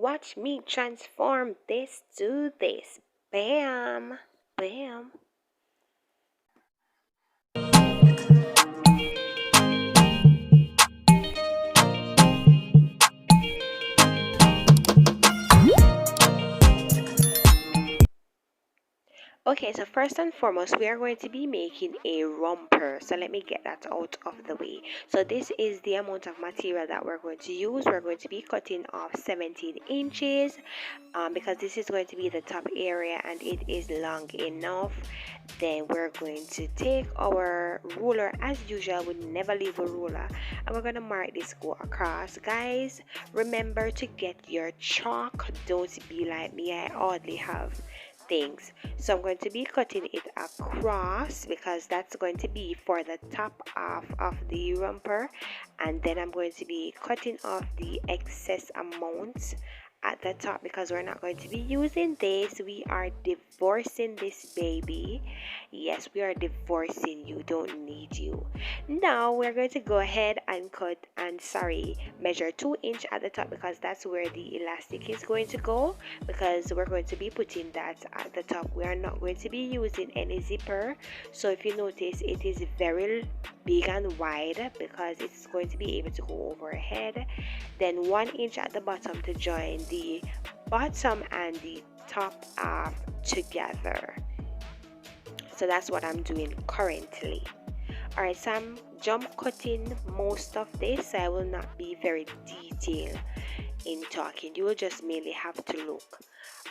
Watch me transform this to this. Bam! Bam! Okay, so first and foremost, we are going to be making a romper. So let me get that out of the way. So this is the amount of material that we're going to use. We're going to be cutting off 17 inches because this is going to be the top area and it is long enough. Then we're going to take our ruler as usual. We never leave a ruler, and we're going to mark this go across. Guys, remember to get your chalk. Don't be like me, I hardly have things. So I'm going to be cutting it across because that's going to be for the top half of the romper, and then I'm going to be cutting off the excess amount at the top because we're not going to be using this. We are divorcing this baby. Yes, we are divorcing you. Don't need you. Now we're going to go ahead and measure 2 inch at the top because that's where the elastic is going to go, because we're going to be putting that at the top. We are not going to be using any zipper. So if you notice, it is very big and wide because it's going to be able to go overhead. Then 1 inch at the bottom to join the bottom and the top half together. So that's what I'm doing currently. Alright, so I'm jump cutting most of this, so I will not be very detailed in talking. You will just mainly have to look.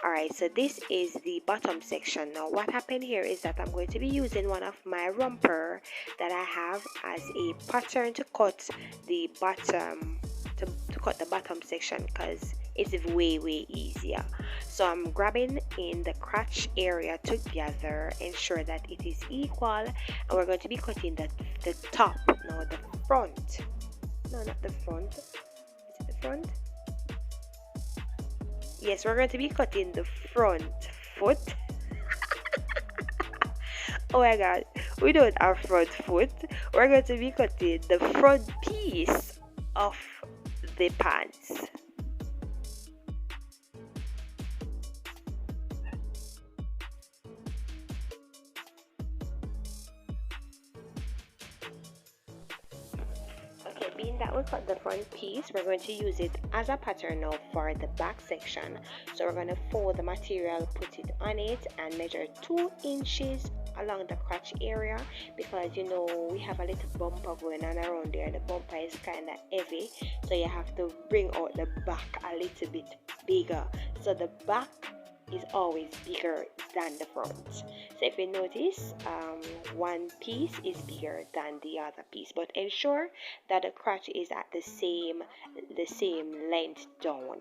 Alright, so this is the bottom section. Now what happened here is that I'm going to be using one of my romper that I have as a pattern to cut the bottom to cut the bottom section because it's way easier. So I'm grabbing in the crotch area together, ensure that it is equal, and we're going to be cutting the top. Now the front, no, not the front, is it the front? Yes, we're going to be cutting the front foot. Oh my god, we don't have front foot. We're going to be cutting the front piece of the pants. Okay, being that we cut the front piece, we're going to use it as a pattern now for the back section. So we're going to fold the material, put it on it, and measure 2 inches along the crotch area, because you know we have a little bumper going on around there. The bumper is kind of heavy, so you have to bring out the back a little bit bigger. So the back is always bigger than the front. So if you notice, one piece is bigger than the other piece, but ensure that the crotch is at the same length down.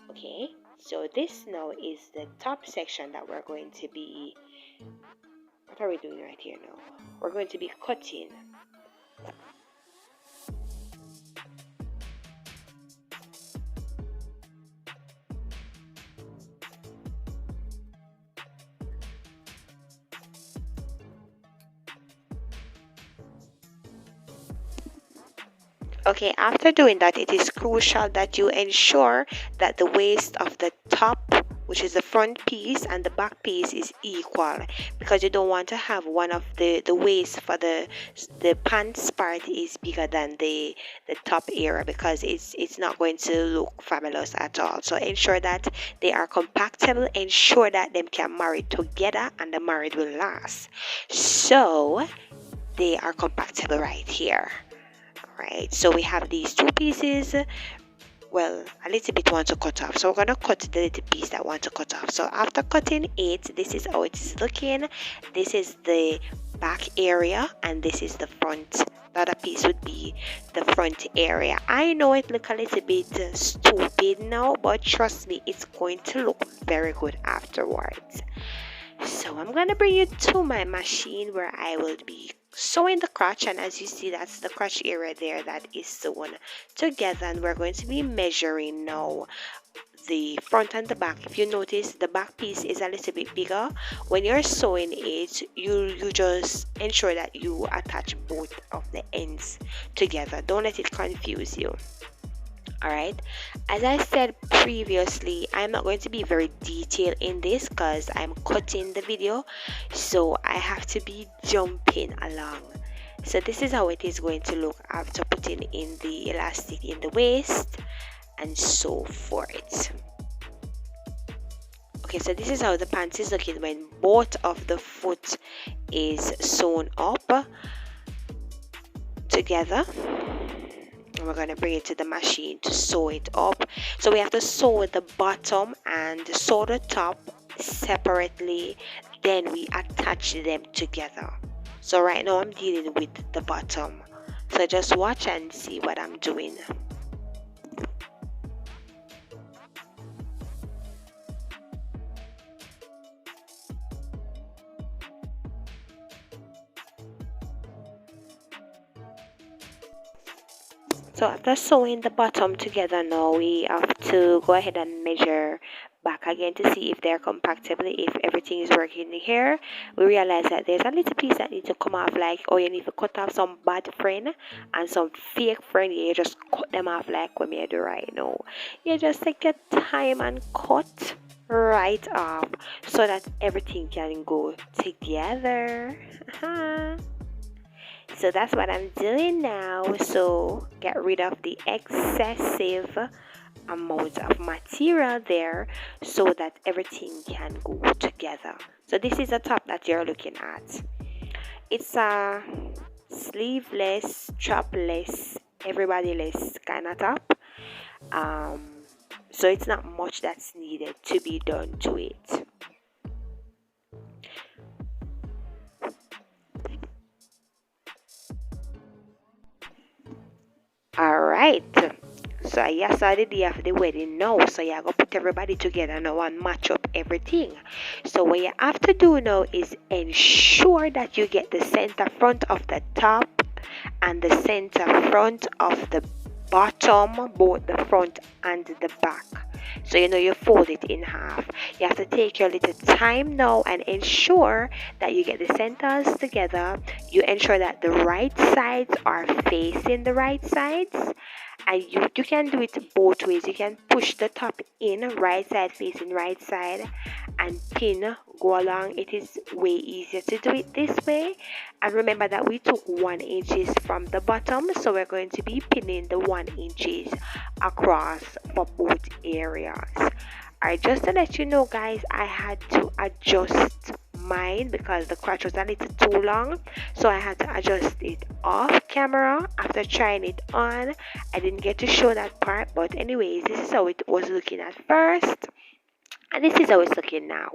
Okay, so this now is the top section that we're going to be, what are we doing right here now? We're going to be cutting. Okay, after doing that, it is crucial that you ensure that the waist of the top, which is the front piece, and the back piece is equal, because you don't want to have one of the waist for the pants part is bigger than the top area, because it's not going to look fabulous at all. So ensure that they are compatible, ensure that them can marry together and the marriage will last. So they are compatible right here. Right, so we have these two pieces. Well, a little bit want to cut off, so we're gonna cut the little piece that want to cut off. So after cutting it, this is how it is looking. This is the back area and this is the front. The other piece would be the front area. I know it look a little bit stupid now, but trust me, it's going to look very good afterwards. So I'm gonna bring you to my machine where I will be sewing the crotch, and as you see, that's the crotch area there that is sewn together, and we're going to be measuring now the front and the back. If you notice, the back piece is a little bit bigger. When you're sewing it, you just ensure that you attach both of the ends together. Don't let it confuse you. Alright, as I said previously, I'm not going to be very detailed in this because I'm cutting the video, so I have to be jumping along. So this is how it is going to look after putting in the elastic in the waist and so forth. Okay, so this is how the pants is looking when both of the foot is sewn up together. And we're going to bring it to the machine to sew it up. So we have to sew the bottom and sew the top separately, then we attach them together. So right now I'm dealing with the bottom, so just watch and see what I'm doing. So after sewing the bottom together, now we have to go ahead and measure back again to see if they're compatible, if everything is working here. We realize that there's a little piece that needs to come off, like, or you need to cut off some bad friend and some fake friend. You just cut them off like when you do right now. You just take your time and cut right off so that everything can go together. So that's what I'm doing now. So get rid of the excessive amount of material there so that everything can go together. So this is the top that you're looking at. It's a sleeveless, strapless, everybody-less kind of top. So it's not much that's needed to be done to it. Alright, so yes, I did have the wedding now, so you go put everybody together now and match up everything. So what you have to do now is ensure that you get the center front of the top and the center front of the bottom, both the front and the back. So you fold it in half. You have to take your little time now and ensure that you get the centers together. You ensure that the right sides are facing the right sides, and you can do it both ways. You can push the top in, right side facing right side, and pin go along. It is way easier to do it this way. And remember that we took 1 inch from the bottom, so we're going to be pinning the 1 inch across for both areas. Alright, just to let you know, guys, I had to adjust mine because the crotch was a little too long, so I had to adjust it off camera. After trying it on, I didn't get to show that part, but anyways, this is how it was looking at first, and this is how it's looking now.